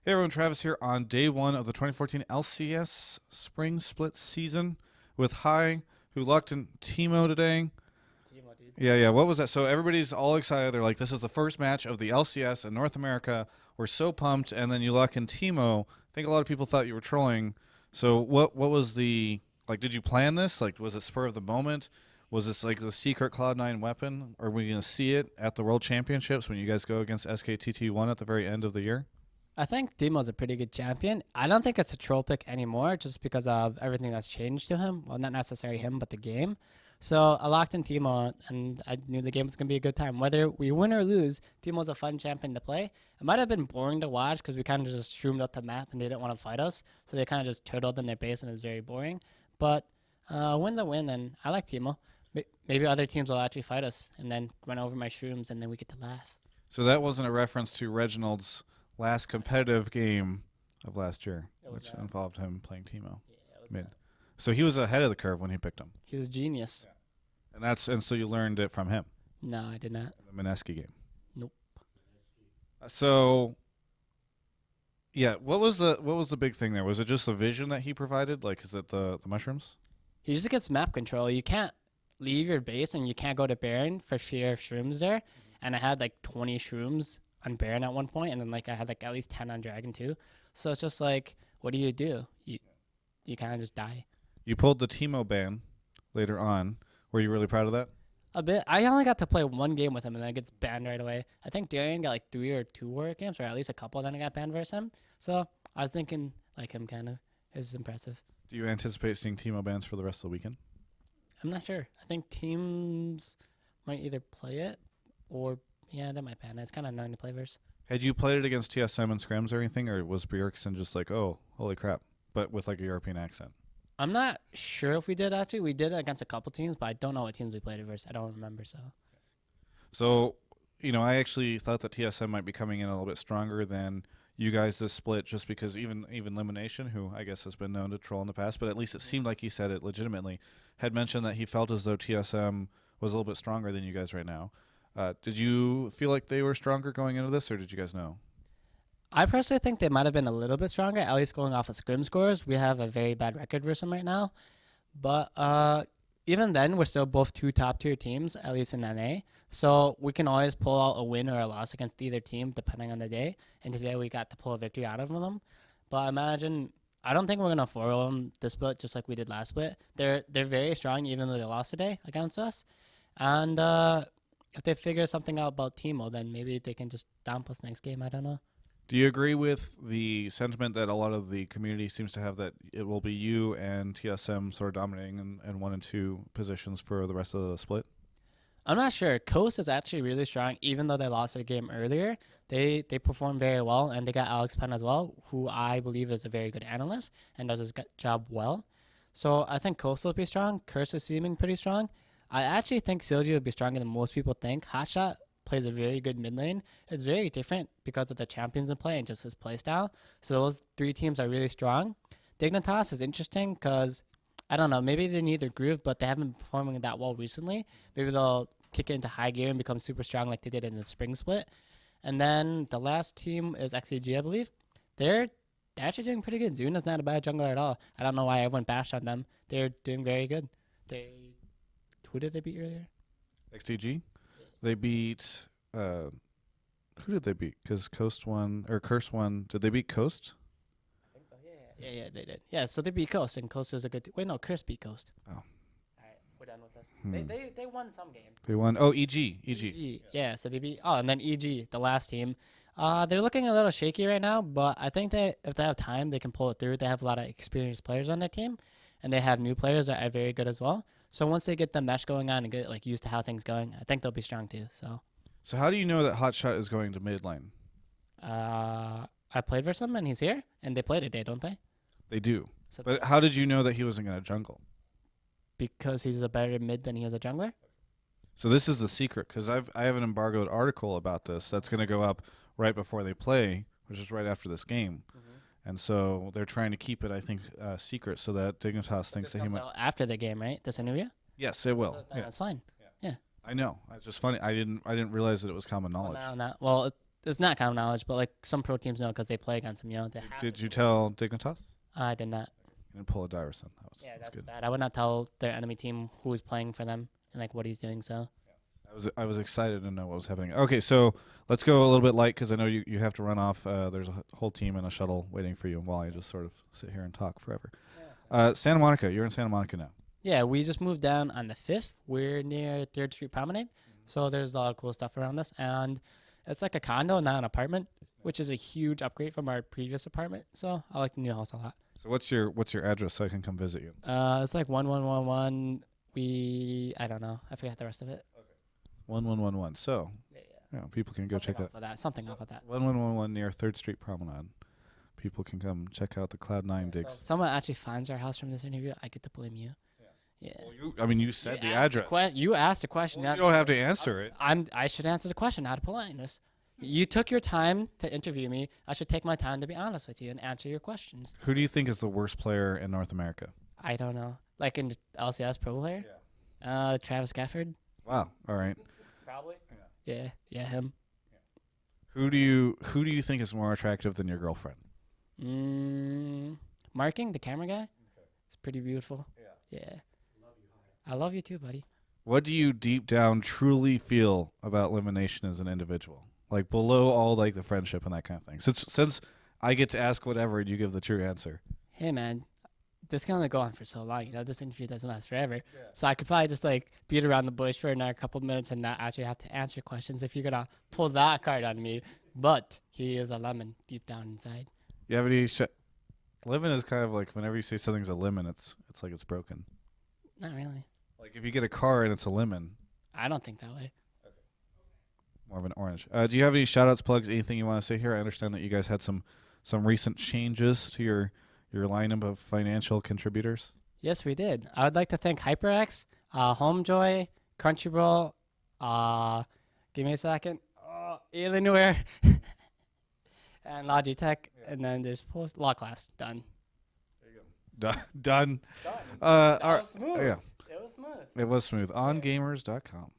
Hey everyone, Travis here on day one of the 2014 LCS Spring Split season with Hi, who lucked in Teemo today. Teemo, dude. Yeah. What was that? So everybody's all excited. They're like, this is the first match of the LCS in North America. We're so pumped. And then you luck in Teemo. I think a lot of people thought you were trolling. So what was the, like, did you plan this? Like, was it spur of the moment? Was this like the secret Cloud9 weapon? Are we going to see it at the World Championships when you guys go against SKTT1 at the very end of the year? I think Teemo's a pretty good champion. I don't think it's a troll pick anymore just because of everything that's changed to him. Well, not necessarily him, but the game. So I locked in Teemo, and I knew the game was going to be a good time. Whether we win or lose, Teemo's a fun champion to play. It might have been boring to watch because we kind of just shroomed up the map and they didn't want to fight us. So they kind of just turtled in their base and it was very boring. But a win's a win, and I like Teemo. Maybe other teams will actually fight us and then run over my shrooms and then we get to laugh. So that wasn't a reference to Reginald's last competitive game of last year, which involved him playing Teemo mid. So he was ahead of the curve when he picked him. He was a genius. Yeah. And so you learned it from him. No, I did not. The Mineski game. Nope. So yeah, what was the big thing there? Was it just the vision that he provided? Like, is it the mushrooms? He just gets map control. You can't leave your base and you can't go to Baron for fear of shrooms there. And I had like 20 shrooms on Baron at one point, and then like I had like at least 10 on Dragon too. So it's just like, what do? You kind of just die. You pulled the Teemo ban later on. Were you really proud of that? A bit. I only got to play one game with him, and then it gets banned right away. I think Darian got like 3 or 2 Warrior games, or at least a couple. Then I got banned versus him. So I was thinking like him kind of is impressive. Do you anticipate seeing Teemo bans for the rest of the weekend? I'm not sure. I think teams might either play it or yeah, they might ban it. It's kind of annoying to play versus. Had you played it against TSM and scrims or anything, or was Bjergsen just like, oh, holy crap, but with like a European accent? I'm not sure if we did actually. We did it against a couple teams, but I don't know what teams we played it versus. I don't remember. So, I actually thought that TSM might be coming in a little bit stronger than you guys this split, just because even Elimination, who I guess has been known to troll in the past, but at least it seemed like he said it legitimately, had mentioned that he felt as though TSM was a little bit stronger than you guys right now. Did you feel like they were stronger going into this, or did you guys know? I personally think they might have been a little bit stronger, at least going off of scrim scores. We have a very bad record versus them right now. But even then, we're still both 2 top-tier teams, at least in NA. So we can always pull out a win or a loss against either team, depending on the day. And today we got to pull a victory out of them. But I don't think we're going to 4-0 them this split just like we did last split. They're very strong, even though they lost today against us. And if they figure something out about Teemo, then maybe they can just dump us next game. I don't know. Do you agree with the sentiment that a lot of the community seems to have, that it will be you and TSM sort of dominating in 1 and 2 positions for the rest of the split? I'm not sure. Coast is actually really strong, even though they lost their game earlier. They performed very well, and they got Alex Penn as well, who I believe is a very good analyst and does his job well. So I think Coast will be strong. Curse is seeming pretty strong. I actually think Silgi will be stronger than most people think. Hotshot plays a very good mid lane. It's very different because of the champions in play and just his play style. So those 3 teams are really strong. Dignitas is interesting because, I don't know, maybe they need their groove, but they haven't been performing that well recently. Maybe they'll kick it into high gear and become super strong like they did in the spring split. And then the last team is XCG, I believe. They're actually doing pretty good. Zuna's not a bad jungler at all. I don't know why everyone bashed on them. They're doing very good. Who did they beat earlier? XTG? They beat, who did they beat? Because Coast won, or Curse won. Did they beat Coast? I think so. Yeah, they did. Yeah, so they beat Coast, and Coast is a good. Wait, no, Curse beat Coast. Oh. All right, we're done with this. They won some game. They won. Oh, EG. Yeah, so they beat. Oh, and then EG, the last team. They're looking a little shaky right now, but I think that if they have time, they can pull it through. They have a lot of experienced players on their team, and they have new players that are very good as well. So once they get the mesh going on and get like used to how things going, I think they'll be strong too. So how do you know that Hotshot is going to mid lane? I played versus him and he's here, and they play today, don't they? They do. So But how did you know that he wasn't going to jungle? because he's a better mid than he is a jungler. So this is the secret, because I have an embargoed article about this that's going to go up right before they play, which is right after this game. And so they're trying to keep it, I think, secret, so that Dignitas thinks that he might. After the game, right? This interview. Yes, it will. That's fine. Yeah. I know. It's just funny. I didn't realize that it was common knowledge. Well, it's not common knowledge, but like some pro teams know because they play against them. You know, Did you tell Dignitas? I did not. You didn't pull a Dyrison. That's good. Bad. I would not tell their enemy team who is playing for them and like what he's doing. So I was excited to know what was happening. Okay, so let's go a little bit light because I know you have to run off. There's a whole team in a shuttle waiting for you while I just sort of sit here and talk forever. Santa Monica, you're in Santa Monica now. yeah, we just moved down on the 5th. We're near 3rd Street Promenade, so there's a lot of cool stuff around us, and it's like a condo, not an apartment, which is a huge upgrade from our previous apartment. So I like the new house a lot. So what's your address so I can come visit you? It's like 1111. I don't know. I forgot the rest of it. 1111. So people can go check that. Something off of that. 1111 near 3rd Street Promenade. People can come check out the Cloud9 digs. So if someone actually finds our house from this interview, I get to blame you. Yeah. Well, you said the address. You asked a question. Well, you don't have to answer it. I should answer the question out of politeness. You took your time to interview me. I should take my time to be honest with you and answer your questions. Who do you think is the worst player in North America? I don't know. Like in LCS pro player? Yeah. Travis Gafford. Wow. All right. Probably. Yeah, him. Who do you think is more attractive than your girlfriend? Marking, the camera guy. It's pretty beautiful. Yeah. I love you too, buddy. What do you deep down truly feel about Elimination as an individual? Like below all like the friendship and that kind of thing. Since I get to ask whatever and you give the true answer. Hey man, this can only go on for so long. You know, this interview doesn't last forever. Yeah. So I could probably just like beat around the bush for another couple of minutes and not actually have to answer questions if you're gonna pull that card on me. But he is a lemon deep down inside. You have any lemon is kind of like whenever you say something's a lemon, it's like it's broken. Not really. Like if you get a car and it's a lemon. I don't think that way. Okay. More of an orange. Do you have any shout outs, plugs, anything you want to say here? I understand that you guys had some recent changes to your lineup of financial contributors. Yes, we did. I would like to thank HyperX, Homejoy, Crunchyroll, give me a second, Alienware, and Logitech, and then there's Law Class. Done. There you go. Done. That was smooth. Yeah. It was smooth. It was smooth. OnGamers.com.